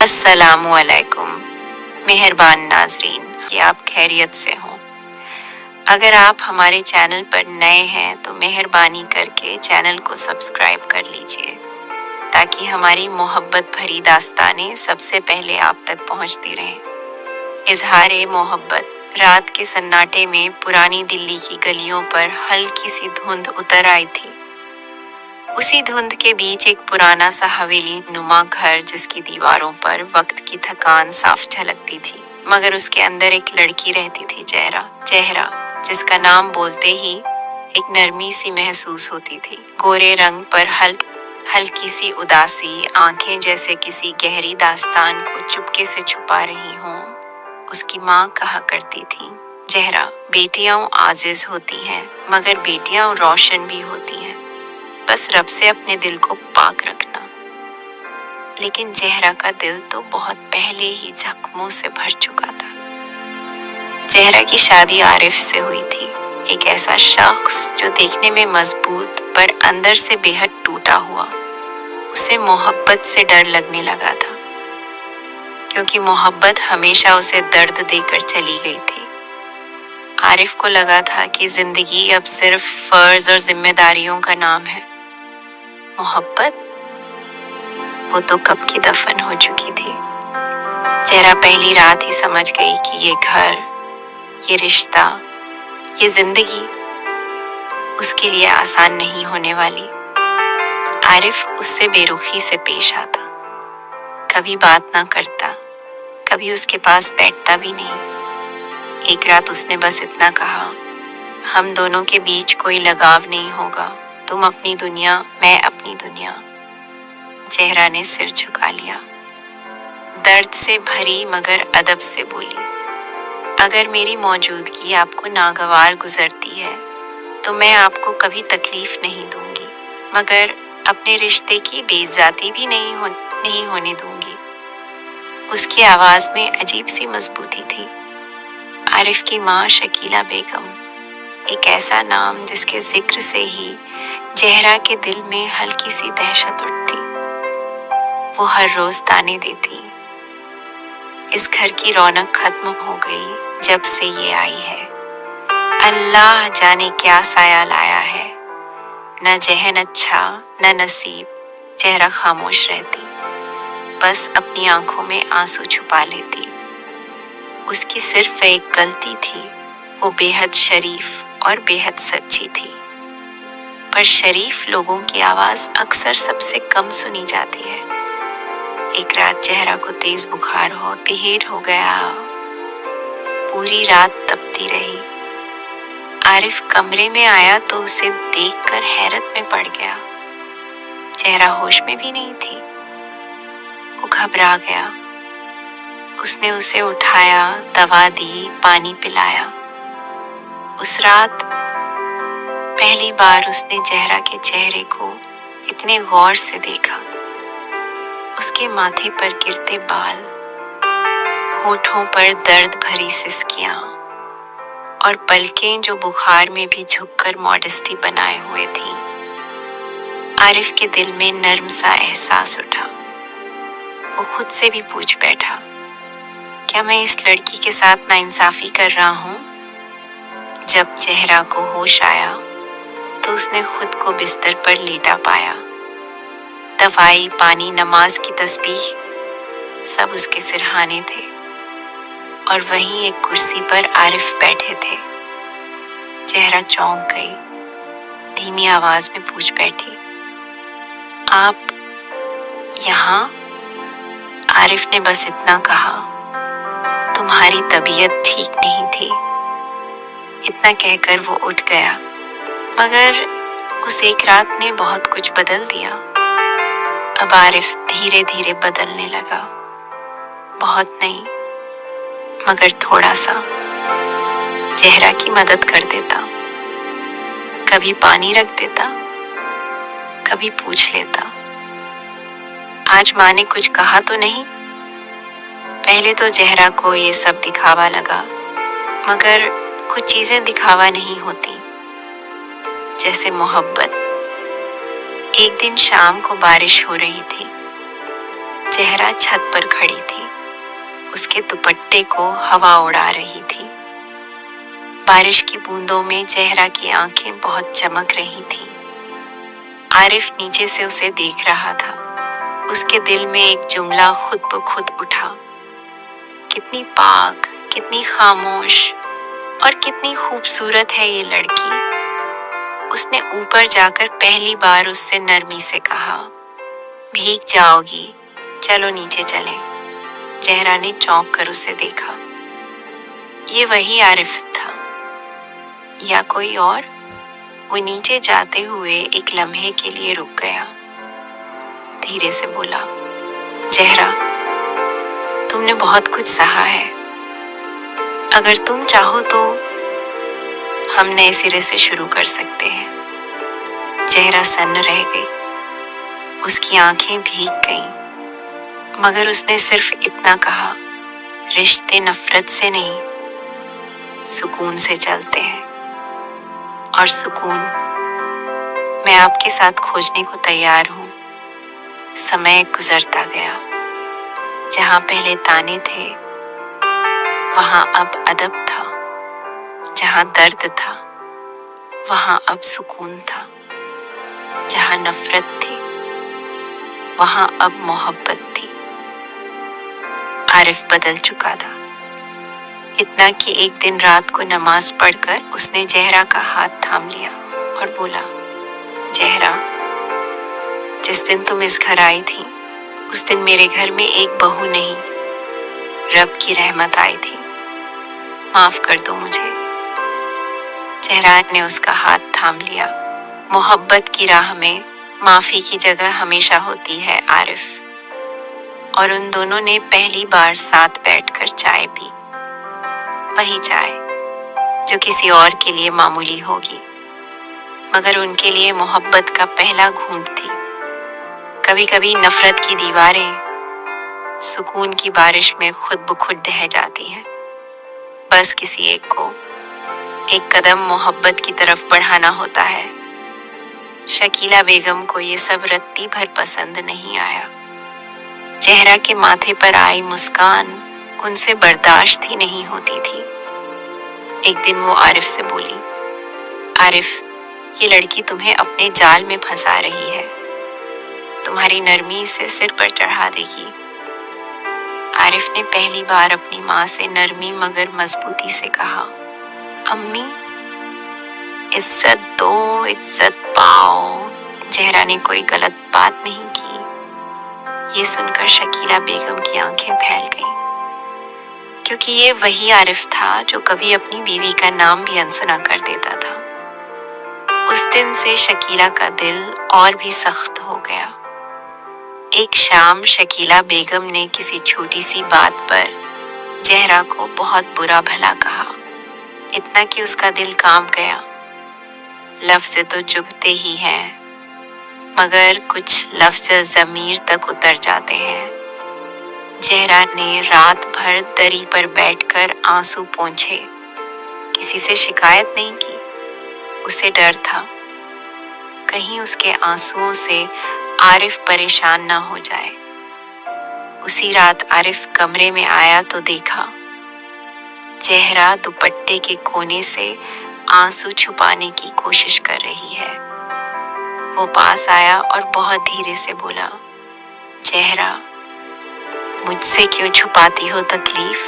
अस्सलामुअलैकुम मेहरबान नाजरीन, कि आप खैरियत से हों। अगर आप हमारे चैनल पर नए हैं तो मेहरबानी करके चैनल को सब्सक्राइब कर लीजिए ताकि हमारी मोहब्बत भरी दास्तानें सबसे पहले आप तक पहुंचती रहें। इजहार मोहब्बत। रात के सन्नाटे में पुरानी दिल्ली की गलियों पर हल्की सी धुंध उतर आई थी। उसी धुंध के बीच एक पुराना सा हवेली नुमा घर, जिसकी दीवारों पर वक्त की थकान साफ झलकती थी, मगर उसके अंदर एक लड़की रहती थी, चेहरा जिसका नाम बोलते ही एक नरमी सी महसूस होती थी। गोरे रंग पर हल्की सी उदासी, आंखें जैसे किसी गहरी दास्तान को चुपके से छुपा रही हों। उसकी माँ कहा करती थी, जहरा, बेटियां आजिज होती हैं मगर बेटियां रोशन भी होती हैं, बस रब से अपने दिल को पाक रखना। लेकिन जहरा का दिल तो बहुत पहले ही जख्मों से भर चुका था। जहरा की शादी आरिफ से हुई थी, एक ऐसा शख्स जो देखने में मजबूत पर अंदर से बेहद टूटा हुआ। उसे मोहब्बत से डर लगने लगा था, क्योंकि मोहब्बत हमेशा उसे दर्द देकर चली गई थी। आरिफ को लगा था कि जिंदगी अब सिर्फ फर्ज और जिम्मेदारियों का नाम है। मोहब्बत, वो तो कब की दफन हो चुकी थी। जहरा पहली रात ही समझ गई कि ये घर, ये रिश्ता, ये जिंदगी उसके लिए आसान नहीं होने वाली। आरिफ उससे बेरुखी से पेश आता, कभी बात ना करता, कभी उसके पास बैठता भी नहीं। एक रात उसने बस इतना कहा, हम दोनों के बीच कोई लगाव नहीं होगा, तुम अपनी दुनिया, मैं अपनी दुनिया। जहरा ने सिर झुका लिया, दर्द से भरी मगर अदब से बोली, अगर मेरी मौजूदगी आपको नागवार गुजरती है तो मैं आपको कभी तकलीफ नहीं दूंगी, मगर अपने रिश्ते की बेइज्जती भी नहीं होने दूंगी। उसकी आवाज में अजीब सी मजबूती थी। आरिफ की माँ शकीला बेगम, एक ऐसा नाम जिसके जिक्र से ही जहरा के दिल में हल्की सी दहशत उठती। वो हर रोज ताने देती, इस घर की रौनक खत्म हो गई जब से ये आई है। अल्लाह जाने क्या साया लाया है, न जहन अच्छा न नसीब। जहरा खामोश रहती, बस अपनी आंखों में आंसू छुपा लेती। उसकी सिर्फ एक गलती थी, वो बेहद शरीफ और बेहद सच्ची थी। पर शरीफ लोगों की आवाज अक्सर सबसे कम सुनी जाती है। एक रात जहरा को तेज बुखार हो गया। पूरी रात तपती रही। आरिफ कमरे में आया तो उसे देखकर हैरत में पड़ गया। जहरा होश में भी नहीं थी। वो घबरा गया। उसने उसे उठाया, दवा दी, पानी पिलाया। उस रात पहली बार उसने जहरा के चेहरे को इतने गौर से देखा। उसके माथे पर गिरते बाल, होठों पर दर्द भरी सिसकियां और पलकें जो बुखार में भी झुककर मॉडेस्टी बनाए हुए थीं। आरिफ के दिल में नर्म सा एहसास उठा। वो खुद से भी पूछ बैठा, क्या मैं इस लड़की के साथ नाइंसाफी कर रहा हूँ? जब जहरा को होश आया तो उसने खुद को बिस्तर पर लेटा पाया। दवाई, पानी, नमाज की तस्बीह सब उसके सिरहाने थे, और वहीं एक कुर्सी पर आरिफ बैठे थे। जहरा चौंक गई, धीमी आवाज में पूछ बैठी, आप यहाँ? आरिफ ने बस इतना कहा, तुम्हारी तबीयत ठीक नहीं थी। इतना कहकर वो उठ गया, मगर उस एक रात ने बहुत कुछ बदल दिया। अब आरिफ धीरे धीरे बदलने लगा। बहुत नहीं, मगर थोड़ा सा। जहरा की मदद कर देता, कभी पानी रख देता, कभी पूछ लेता, आज माँ ने कुछ कहा तो नहीं? पहले तो जहरा को ये सब दिखावा लगा, मगर कुछ चीजें दिखावा नहीं होती, जैसे मोहब्बत। एक दिन शाम को बारिश हो रही थी। चेहरा छत पर खड़ी थी, उसके दुपट्टे को हवा उड़ा रही थी। बारिश की बूंदों में चेहरा की आंखें बहुत चमक रही थीं। आरिफ नीचे से उसे देख रहा था। उसके दिल में एक जुमला खुद ब खुद उठा, कितनी पाक, कितनी खामोश और कितनी खूबसूरत है ये लड़की। उसने ऊपर जाकर पहली बार उससे नरमी से कहा, भीग जाओगी, चलो नीचे चलें। चेहरा ने चौंक कर उसे देखा। ये वही आरिफ था या कोई और? वो नीचे जाते हुए एक लम्हे के लिए रुक गया। धीरे से बोला, चेहरा, तुमने बहुत कुछ सहा है। अगर तुम चाहो तो हम नए सिरे से शुरू कर सकते हैं। चेहरा सन्न रह गई, उसकी आंखें भीग गईं, मगर उसने सिर्फ इतना कहा, रिश्ते नफरत से नहीं, सुकून से चलते हैं। और सुकून मैं आपके साथ खोजने को तैयार हूँ। समय गुजरता गया, जहाँ पहले ताने थे वहाँ अब अदब था, जहाँ दर्द था वहाँ अब सुकून था, जहाँ नफरत थी वहाँ अब मोहब्बत थी। आरिफ बदल चुका था, इतना कि एक दिन रात को नमाज पढ़कर उसने जहरा का हाथ थाम लिया और बोला, जहरा, जिस दिन तुम इस घर आई थी उस दिन मेरे घर में एक बहू नहीं, रब की रहमत आई थी। माफ कर दो मुझे। चेहरा ने उसका हाथ थाम लिया। मोहब्बत की राह में माफी की जगह हमेशा होती है आरिफ। और उन दोनों ने पहली बार साथ बैठकर चाय पी। वही चाय जो किसी और के लिए मामूली होगी, मगर उनके लिए मोहब्बत का पहला घूंट थी। कभी कभी नफरत की दीवारें सुकून की बारिश में खुद ब खुद ढह जाती हैं। बस किसी एक को एक कदम मोहब्बत की तरफ बढ़ाना होता है। शकीला बेगम को ये सब रत्ती भर पसंद नहीं आया। चेहरा के माथे पर आई मुस्कान उनसे बर्दाश्त ही नहीं होती थी। एक दिन वो आरिफ से बोली, आरिफ, ये लड़की तुम्हें अपने जाल में फंसा रही है, तुम्हारी नरमी से सिर पर चढ़ा देगी। आरिफ ने पहली बार अपनी माँ से नरमी मगर मजबूती से कहा, अम्मी, इज्जत दो, इज्जत पाओ। जहरा ने कोई गलत बात नहीं की। ये सुनकर शकीला बेगम की आंखें फैल गईं, क्योंकि ये वही आरिफ था जो कभी अपनी बीवी का नाम भी अनसुना कर देता था। उस दिन से शकीला का दिल और भी सख्त हो गया। एक शाम शकीला बेगम ने किसी छोटी सी बात पर जहरा को बहुत बुरा भला कहा, इतना कि उसका दिल कांप गया। लफ्ज तो चुभते ही हैं, मगर कुछ लफ्ज ज़मीर तक उतर जाते हैं। जहरा ने रात भर दरी पर बैठकर आंसू पोंछे। किसी से शिकायत नहीं की। उसे डर था कहीं उसके आंसुओं से आरिफ परेशान ना हो जाए। उसी रात आरिफ कमरे में आया तो देखा चेहरा दुपट्टे के कोने से आंसू छुपाने की कोशिश कर रही है। वो पास आया और बहुत धीरे से बोला, चेहरा, मुझसे क्यों छुपाती हो तकलीफ?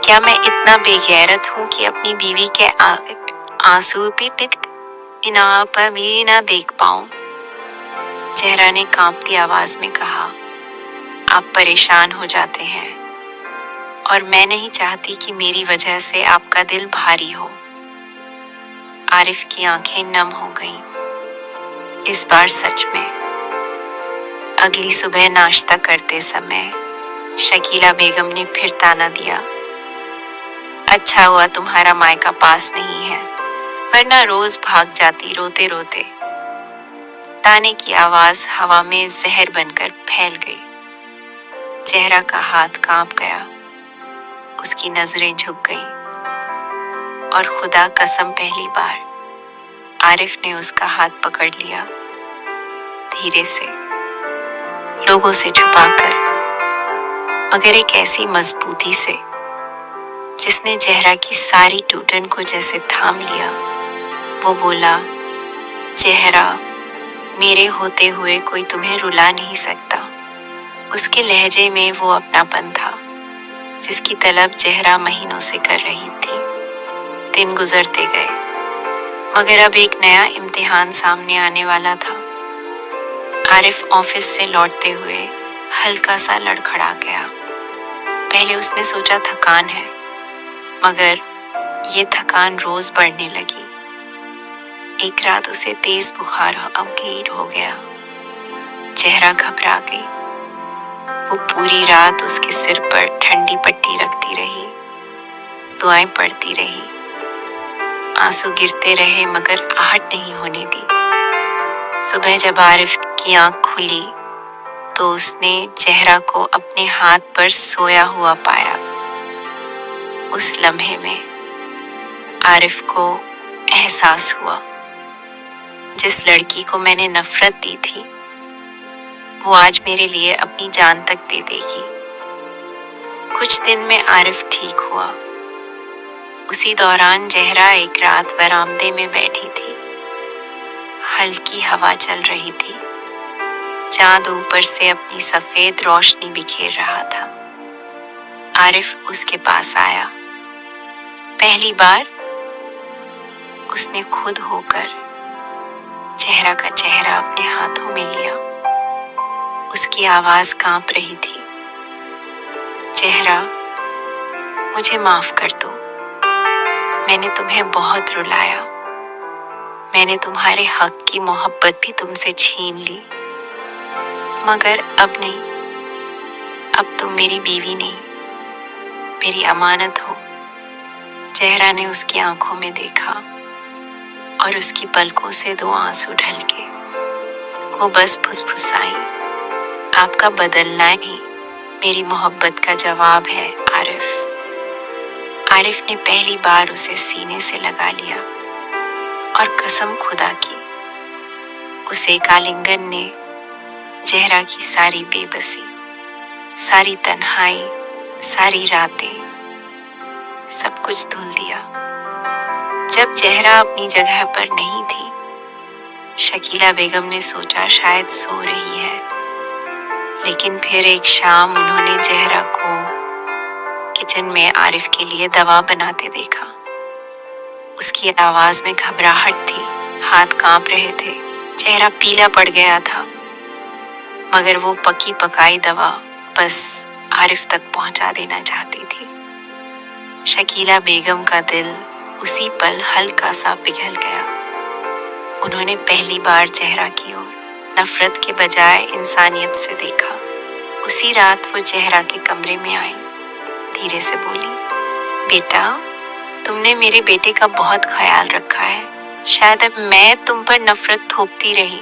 क्या मैं इतना बेगैरत हूं कि अपनी बीवी के आंसू भी भी ना देख पाऊं? चेहरा ने कांपती आवाज में कहा, आप परेशान हो जाते हैं और मैं नहीं चाहती कि मेरी वजह से आपका दिल भारी हो। आरिफ की आंखें नम हो गईं। इस बार सच में। अगली सुबह नाश्ता करते समय शकीला बेगम ने फिर ताना दिया, अच्छा हुआ तुम्हारा मायका पास नहीं है, वरना रोज भाग जाती रोते रोते। ताने की आवाज हवा में जहर बनकर फैल गई। चेहरा का हाथ कांप गया, उसकी नजरें झुक गईं और खुदा कसम पहली बार आरिफ ने उसका हाथ पकड़ लिया, धीरे से, लोगों से छुपाकर, मगर एक ऐसी मजबूती से जिसने जहरा की सारी टूटन को जैसे थाम लिया। वो बोला, जहरा, मेरे होते हुए कोई तुम्हें रुला नहीं सकता। उसके लहजे में वो अपनापन था जिसकी तलब जहरा महीनों से कर रही थी। दिन गुजरते गए, मगर अब एक नया इम्तिहान सामने आने वाला था। आरिफ ऑफिस से लौटते हुए हल्का सा लड़खड़ा गया। पहले उसने सोचा थकान है, मगर ये थकान रोज बढ़ने लगी। एक रात उसे तेज बुखार अवगेट हो गया। जहरा घबरा गई। वो पूरी रात उसके सिर पर ठंडी पट्टी रखती रही, दुआएं पढ़ती रही, आंसू गिरते रहे मगर आहट नहीं होने दी। सुबह जब आरिफ की आंख खुली तो उसने जहरा को अपने हाथ पर सोया हुआ पाया। उस लम्हे में आरिफ को एहसास हुआ, जिस लड़की को मैंने नफरत दी थी वो आज मेरे लिए अपनी जान तक दे देगी। कुछ दिन में आरिफ ठीक हुआ। उसी दौरान जहरा एक रात बरामदे में बैठी थी। हल्की हवा चल रही थी। चांद ऊपर से अपनी सफेद रोशनी बिखेर रहा था। आरिफ उसके पास आया। पहली बार उसने खुद होकर जहरा का चेहरा अपने हाथों में लिया। उसकी आवाज कांप रही थी, जहरा, मुझे माफ कर दो। मैंने तुम्हें बहुत रुलाया। मैंने तुम्हारे हक की मोहब्बत भी तुमसे छीन ली, मगर अब नहीं। अब तुम मेरी बीवी नहीं, मेरी अमानत हो। जहरा ने उसकी आंखों में देखा और उसकी पलकों से 2 आंसू ढलके। वो बस फुसफुसाई, आपका बदलना ही मेरी मोहब्बत का जवाब है आरिफ। आरिफ ने पहली बार उसे सीने से लगा लिया और कसम खुदा की, उस एक आलिंगन ने जहरा की सारी बेबसी, सारी तन्हाई, सारी रातें, सब कुछ धुल दिया। जब जहरा अपनी जगह पर नहीं थी, शकीला बेगम ने सोचा शायद सो रही है। लेकिन फिर एक शाम उन्होंने जहरा को किचन में आरिफ के लिए दवा बनाते देखा। उसकी आवाज में घबराहट थी, हाथ कांप रहे थे, चेहरा पीला पड़ गया था, मगर वो पकी पकाई दवा बस आरिफ तक पहुंचा देना चाहती थी। शकीला बेगम का दिल उसी पल हल्का सा पिघल गया। उन्होंने पहली बार जहरा की ओर नफरत के बजाय इंसानियत से देखा। उसी रात वो जहरा के कमरे में आई, धीरे से बोली, बेटा, तुमने मेरे बेटे का बहुत ख्याल रखा है। शायद अब मैं तुम पर नफरत थोपती रही,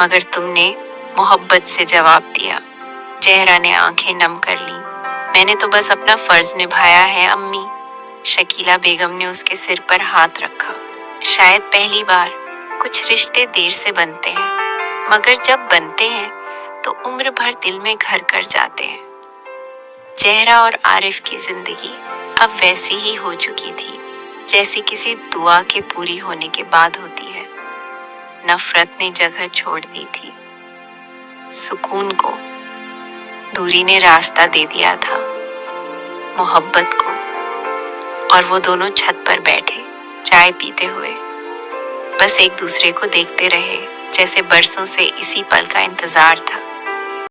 मगर तुमने मोहब्बत से जवाब दिया। जहरा ने आंखें नम कर ली। मैंने तो बस अपना फर्ज निभाया है अम्मी। शकीला बेगम ने उसके सिर पर हाथ रखा। शायद पहली बार कुछ रिश्ते देर से बनते हैं, मगर जब बनते हैं तो उम्र भर दिल में घर कर जाते हैं। जहरा और आरिफ की जिंदगी अब वैसी ही हो चुकी थी जैसी किसी दुआ के पूरी होने के बाद होती है। नफरत ने जगह छोड़ दी थी सुकून को, दूरी ने रास्ता दे दिया था मोहब्बत को, और वो दोनों छत पर बैठे चाय पीते हुए बस एक दूसरे को देखते रहे, जैसे बरसों से इसी पल का इंतजार था।